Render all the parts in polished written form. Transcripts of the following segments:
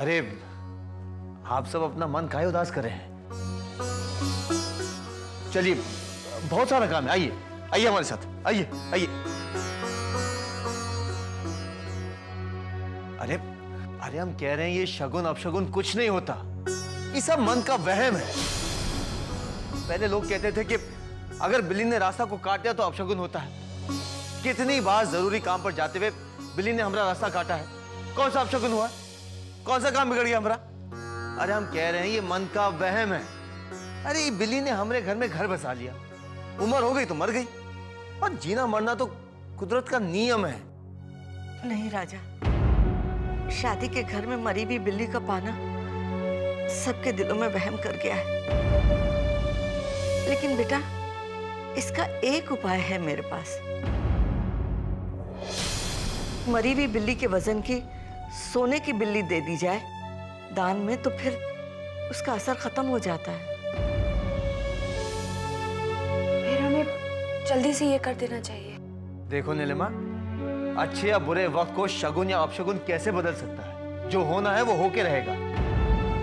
अरे आप सब अपना मन काहे उदास कर रहे हैं? चलिए, बहुत सारा काम है, आइए आइए हमारे साथ, आइए आइए। अरे अरे हम कह रहे हैं ये शगुन अपशगुन कुछ नहीं होता, ये सब मन का वहम है। पहले लोग कहते थे कि अगर बिल्ली ने रास्ता को काट दिया तो अपशगुन होता है। कितनी बार जरूरी काम पर जाते हुए बिल्ली ने हमारा रास्ता काटा है, कौन सा अपशगुन हुआ? कौन सा काम बिगड़ गया हमारा? अरे हम कह रहे हैं ये मन का वहम है। अरे ये बिल्ली ने हमारे घर में घर बसा लिया, उम्र हो गई तो मर गई, और जीना मरना तो कुदरत का नियम है। नहीं राजा, शादी के घर में मरी हुई बिल्ली का पाना सबके दिलों में वहम कर गया है। लेकिन बेटा, इसका एक उपाय है मेरे पास। मरी हुई बिल्ली के वजन की सोने की बिल्ली दे दी जाए दान में, तो फिर उसका असर खत्म हो जाता है। फिर हमें जल्दी से ये कर देना चाहिए। देखो नीलिमा, अच्छे या बुरे वक्त को शगुन या अपशगुन कैसे बदल सकता है? जो होना है वो होके रहेगा।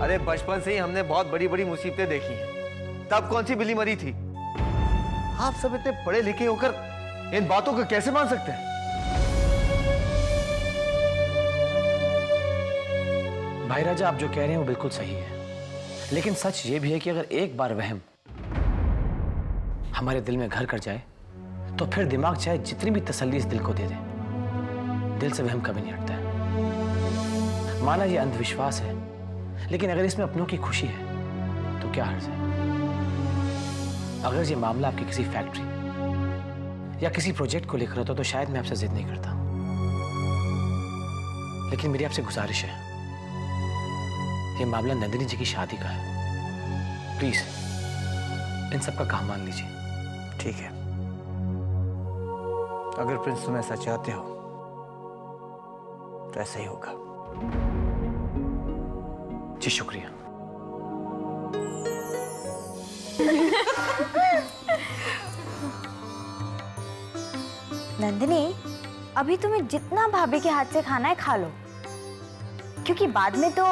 अरे बचपन से ही हमने बहुत बड़ी बड़ी मुसीबतें देखी हैं, तब कौन सी बिल्ली मरी थी? आप सब इतने पढ़े लिखे होकर इन बातों को कैसे मान सकते हैं? भाई राजा, आप जो कह रहे हैं वो बिल्कुल सही है, लेकिन सच ये भी है कि अगर एक बार वहम हमारे दिल में घर कर जाए तो फिर दिमाग चाहे जितनी भी तसल्ली इस दिल को दे दे, दिल से वहम कभी नहीं हटता है। माना ये अंधविश्वास है, लेकिन अगर इसमें अपनों की खुशी है तो क्या हर्ज है? अगर ये मामला आपकी किसी फैक्ट्री या किसी प्रोजेक्ट को लेकर होता तो शायद मैं आपसे जिद नहीं करता, लेकिन मेरी आपसे गुजारिश है, ये मामला नंदिनी जी की शादी का है। प्लीज इन सब का काम मान लीजिए। ठीक है, अगर प्रिंस तुम ऐसा चाहते हो तो ऐसा ही होगा। जी शुक्रिया। नंदिनी, अभी तुम्हें जितना भाभी के हाथ से खाना है खा लो, क्योंकि बाद में तो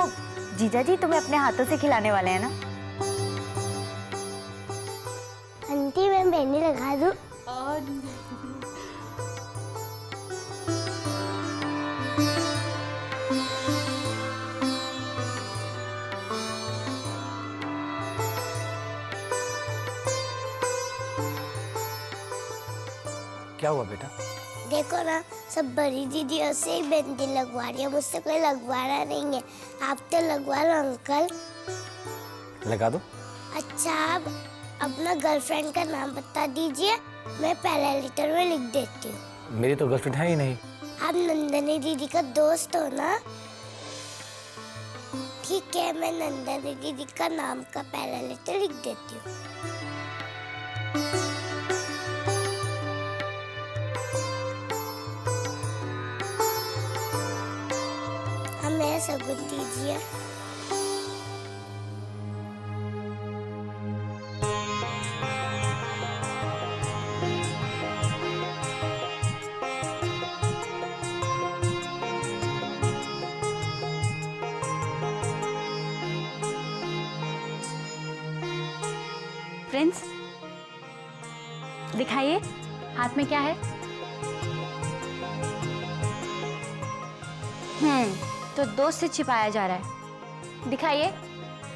जीजा जी तुम्हें अपने हाथों से खिलाने वाले हैं ना। आंटी मैं मेहंदी लगा दूं? क्या हुआ बेटा? देखो ना, सब बड़ी दीदी से ही मेहंदी लगवा रही है, मुझसे कोई लगवा रहा नहीं है। आप तो लगवा लो अंकल। लगा दो। अच्छा, आप अपना गर्लफ्रेंड का नाम बता दीजिए, मैं पहले लेटर में लिख देती हूँ। मेरी तो गर्लफ्रेंड है ही नहीं। आप नंदनी दीदी का दोस्त हो ना? ठीक है, मैं नंदनी दीदी का नाम का पहला लेटर लिख देती हूँ। हमें सबूत दीजिए। प्रिंस, दिखाइए हाथ में क्या है? तो दोस्त से छिपाया जा रहा है। दिखाइए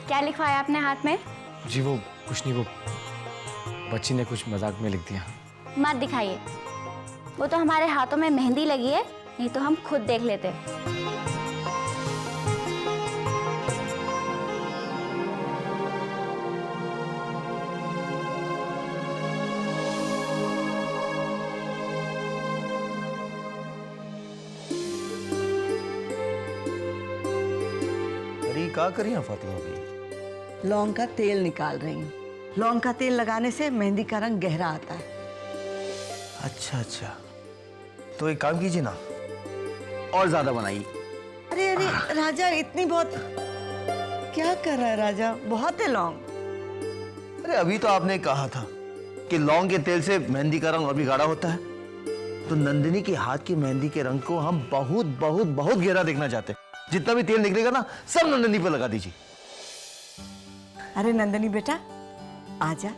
क्या लिखवाया आपने हाथ में? जी वो कुछ नहीं, वो बच्ची ने कुछ मजाक में लिख दिया। मत दिखाइए, वो तो हमारे हाथों में मेहंदी लगी है, नहीं तो हम खुद देख लेते। क्या करी हैं फातिमा भी? लौंग का तेल निकाल रही हूँ। लौंग का तेल लगाने से मेहंदी का रंग गहरा आता है। अच्छा अच्छा, तो एक काम कीजिए ना, और ज्यादा बनाइए। अरे अरे राजा, इतनी बहुत क्या कर रहा है राजा? बहुत है लौंग। अरे अभी तो आपने कहा था कि लौंग के तेल से मेहंदी का रंग और भी गाढ़ा होता है, तो नंदिनी के हाथ की मेहंदी के रंग को हम बहुत बहुत बहुत गहरा देखना चाहते हैं। जितना भी तेल निकलेगा ना सब नंदनी पे लगा दीजिए। अरे नंदनी बेटा आजा।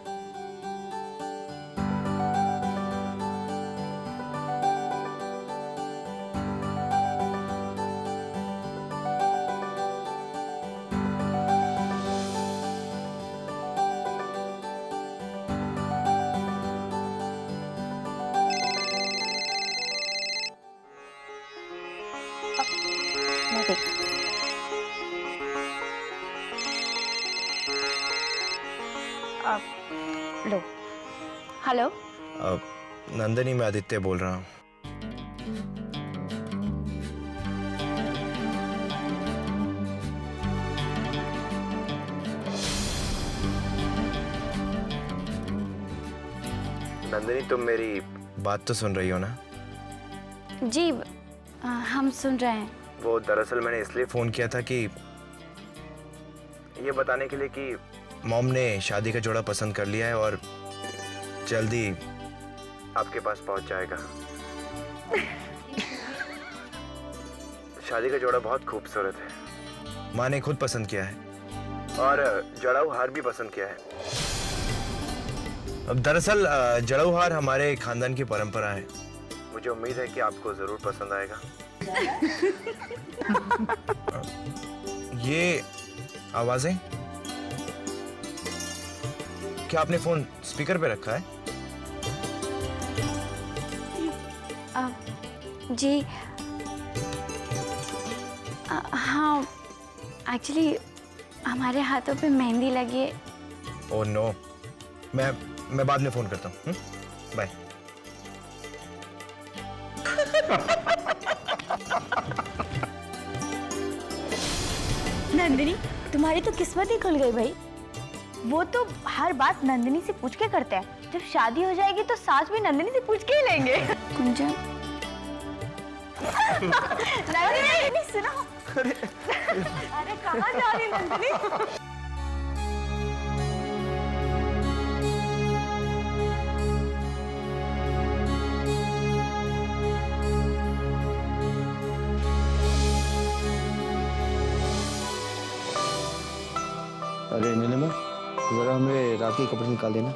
मैं देख लो। हेलो। नंदनी, मैं आदित्य बोल रहा हूँ। नंदनी, तुम मेरी बात तो सुन रही हो ना? जी हम सुन रहे हैं। वो दरअसल मैंने इसलिए फोन किया था कि ये बताने के लिए कि मॉम ने शादी का जोड़ा पसंद कर लिया है और जल्दी आपके पास पहुंच जाएगा। शादी का जोड़ा बहुत खूबसूरत है। माँ ने खुद पसंद किया है और जड़ाऊ हार भी पसंद किया है। अब दरअसल जड़ाऊ हार हमारे खानदान की परंपरा है। मुझे उम्मीद है कि आपको जरूर पसंद आएगा। ये आवाजें, क्या आपने फोन स्पीकर पे रखा है? जी हाँ, एक्चुअली हमारे हाथों पे मेहंदी लगी है। ओह नो, मैं बाद में फोन करता हूँ। बाय। नंदिनी, तुम्हारी तो किस्मत ही खुल गई भाई। वो तो हर बात नंदिनी से पूछ के करते हैं। जब शादी हो जाएगी तो सास भी नंदिनी से पूछ के ही लेंगे। कुंजन नंदिनी सुनो। अरे कहाँ जा रही नंदिनी? अरे नीलिमा, जरा हमें रात के कपड़े निकाल देना।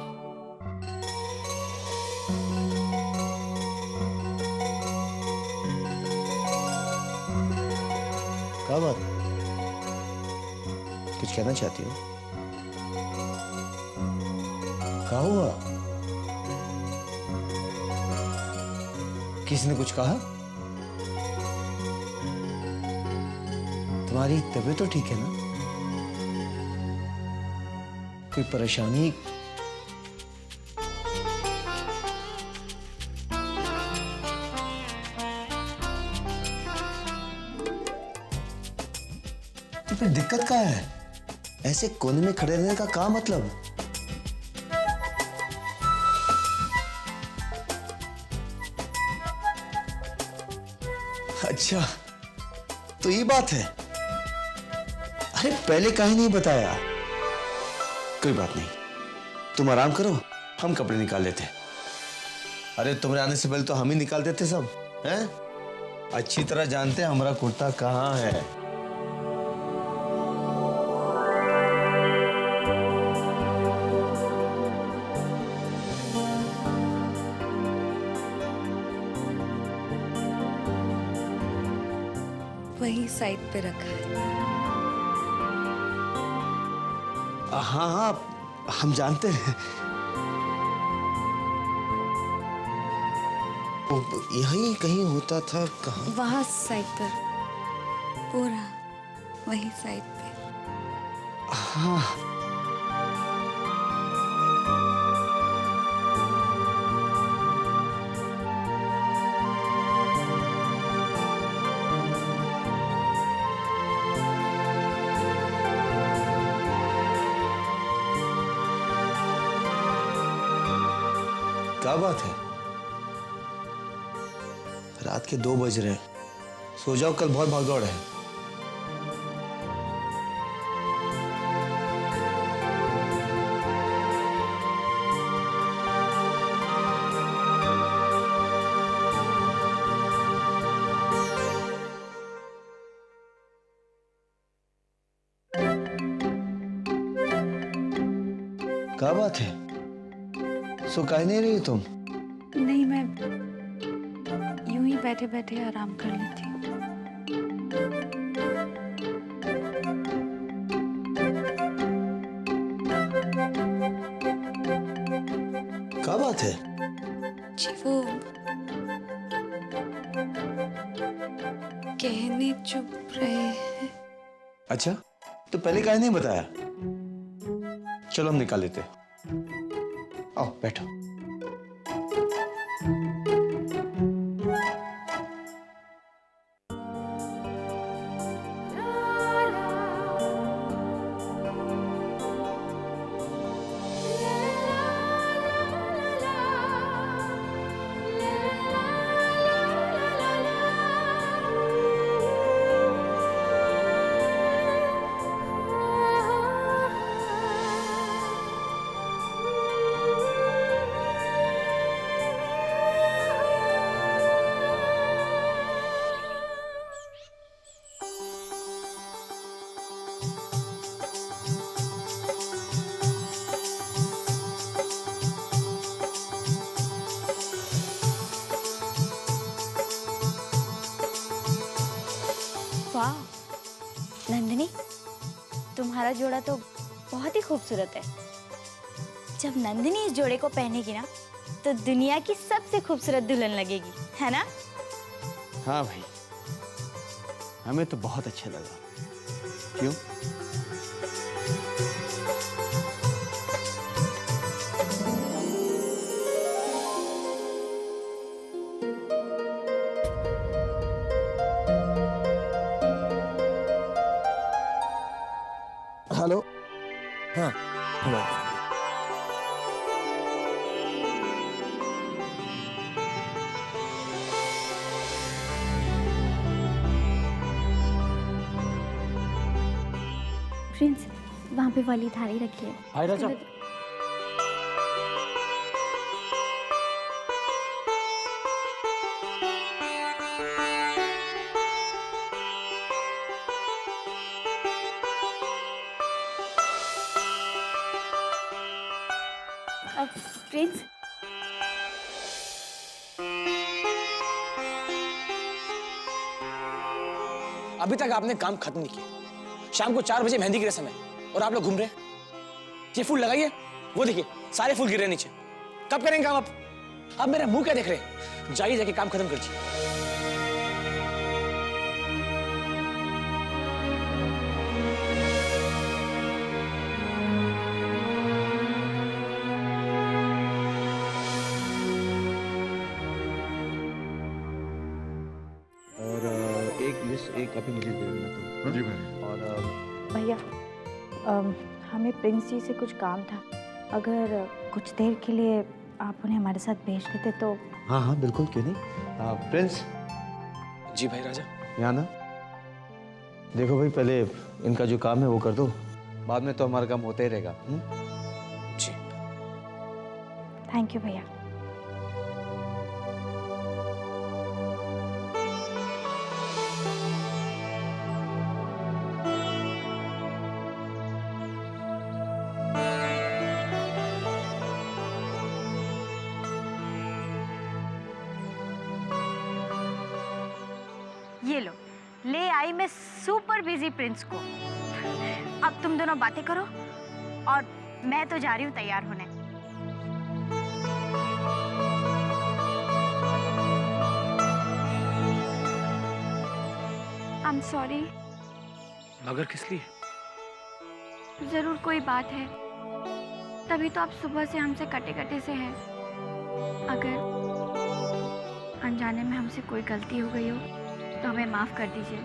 क्या बात, कुछ कहना चाहती हो? क्या हुआ? किसी ने कुछ कहा? तुम्हारी तबीयत तो ठीक है ना? कोई परेशानी? तो दिक्कत क्या है? ऐसे कोने में खड़े रहने का क्या मतलब? अच्छा, तो ये बात है। अरे पहले काहे नहीं बताया? कोई बात नहीं, तुम आराम करो, हम कपड़े निकाल लेते हैं। अरे तुम्हारे आने से पहले तो हम ही निकाल देते सब, हैं? अच्छी तरह जानते हैं हमारा कुर्ता कहाँ है। वही साइड पे रखा है। हाँ हाँ, हम जानते हैं। यहीं कहीं होता था। कहाँ? वहाँ साइड पर, पूरा वही साइड पे। हाँ, क्या बात है? रात के 2 बज रहे हैं, सो जाओ, कल बहुत भागदौड़ है। क्या बात है? सो कह नहीं रही तुम? नहीं, मैं यूं ही बैठे बैठे आराम कर ली थी। क्या बात है? जी वो कहने चुप रहे हैं। अच्छा, तो पहले कहीं नहीं बताया? चलो हम निकाल लेते। आओ बैठो। वाह नंदिनी, तुम्हारा जोड़ा तो बहुत ही खूबसूरत है। जब नंदिनी इस जोड़े को पहनेगी ना तो दुनिया की सबसे खूबसूरत दुल्हन लगेगी, है ना? हाँ भाई, हमें तो बहुत अच्छा लगा। क्यों? हेलो। हाँ हेलो। प्रिंस, वहाँ पे वाली थाली रखिए। भाई राजा, अब प्रिंस, अभी तक आपने काम खत्म नहीं किया। शाम को 4 बजे मेहंदी की रस्म है और आप लोग घूम रहे हैं। ये फूल लगाइए, वो देखिए सारे फूल गिर रहे नीचे। कब करेंगे काम आप? आप मेरा मुंह क्या देख रहे हैं? जाइए जाके काम खत्म कीजिए। और एक लिस्ट एक कॉपी मुझे दे देना तुम। जी भाई। और भैया, हमें प्रिंस जी से कुछ काम था। अगर कुछ देर के लिए आप उन्हें हमारे साथ भेज देते तो। हाँ हाँ बिल्कुल, क्यों नहीं। प्रिंस। जी भाई राजा। यहाँ ना देखो भाई, पहले इनका जो काम है वो कर दो, बाद में तो हमारा काम होता ही रहेगा। जी। थैंक यू भैया। ये लो, ले आई मैं सुपर बिजी प्रिंस को। अब तुम दोनों बातें करो और मैं तो जा रही हूँ तैयार होने। I am sorry. मगर किस लिए? जरूर कोई बात है, तभी तो आप सुबह से हमसे कटे कटे से हैं। अगर अनजाने में हमसे कोई गलती हो गई हो तो हमें माफ कर दीजिए।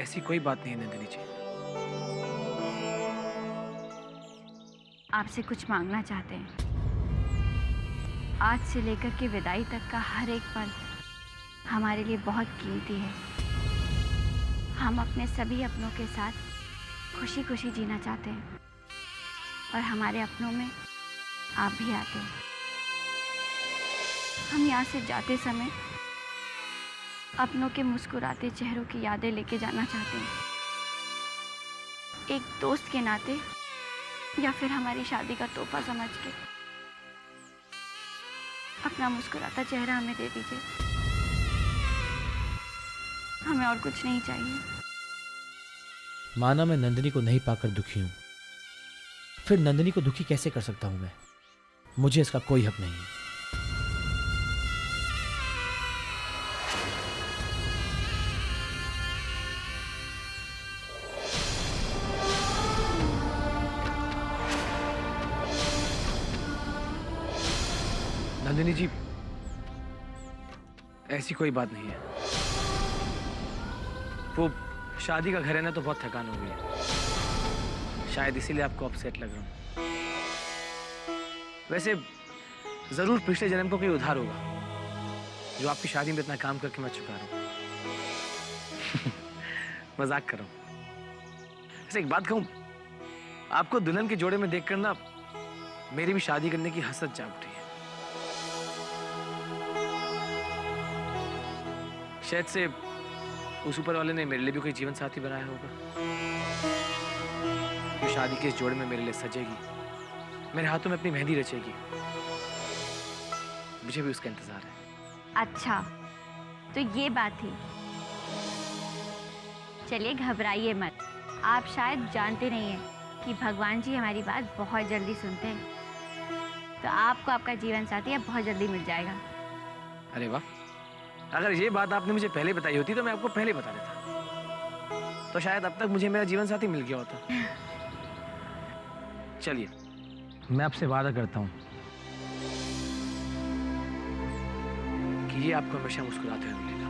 ऐसी कोई बात नहीं है नंदिनी जी। आपसे कुछ मांगना चाहते हैं। आज से लेकर के विदाई तक का हर एक पल हमारे लिए बहुत कीमती है। हम अपने सभी अपनों के साथ खुशी खुशी जीना चाहते हैं और हमारे अपनों में आप भी आते हैं। हम यहाँ से जाते समय अपनों के मुस्कुराते चेहरों की यादें लेके जाना चाहते हैं। एक दोस्त के नाते या फिर हमारी शादी का तोहफा समझ के अपना मुस्कुराता चेहरा हमें दे दीजिए। हमें और कुछ नहीं चाहिए। माना मैं नंदिनी को नहीं पाकर दुखी हूं, फिर नंदिनी को दुखी कैसे कर सकता हूं मैं? मुझे इसका कोई हक नहीं है। नंदिनी जी, ऐसी कोई बात नहीं है। वो शादी का घर है ना, तो बहुत थकान हो गई है, शायद इसीलिए आपको अपसेट लग रहा हूं। वैसे जरूर पिछले जन्म को कोई उधार होगा जो आपकी शादी में इतना काम करके मैं चुका रहा हूं। मजाक कर रहा हूं। वैसे एक बात कहूं, आपको दुल्हन के जोड़े में देखकर ना मेरी भी शादी करने की हसरत जाग उठी है। शायद से उस ऊपर वाले ने मेरे लिए भी कोई जीवन साथी बनाया होगा जो शादी के इस जोड़े में मेरे लिए सजेगी, मेरे हाथों में अपनी मेहंदी रचेगी। मुझे भी उसका इंतजार है। अच्छा, तो ये बात थी। चलिए घबराइए मत। आप शायद जानते नहीं हैं कि भगवान जी हमारी बात बहुत जल्दी सुनते हैं, तो आपको आपका जीवन साथी अब बहुत जल्दी मिल जाएगा। अरे वाह, अगर ये बात आपने मुझे पहले बताई होती तो मैं आपको पहले बता देता, तो शायद अब तक मुझे मेरा जीवन साथी मिल गया होता। चलिए, मैं आपसे वादा करता हूं कि ये आपको हमेशा मुस्कुराते हुए मिलेगा।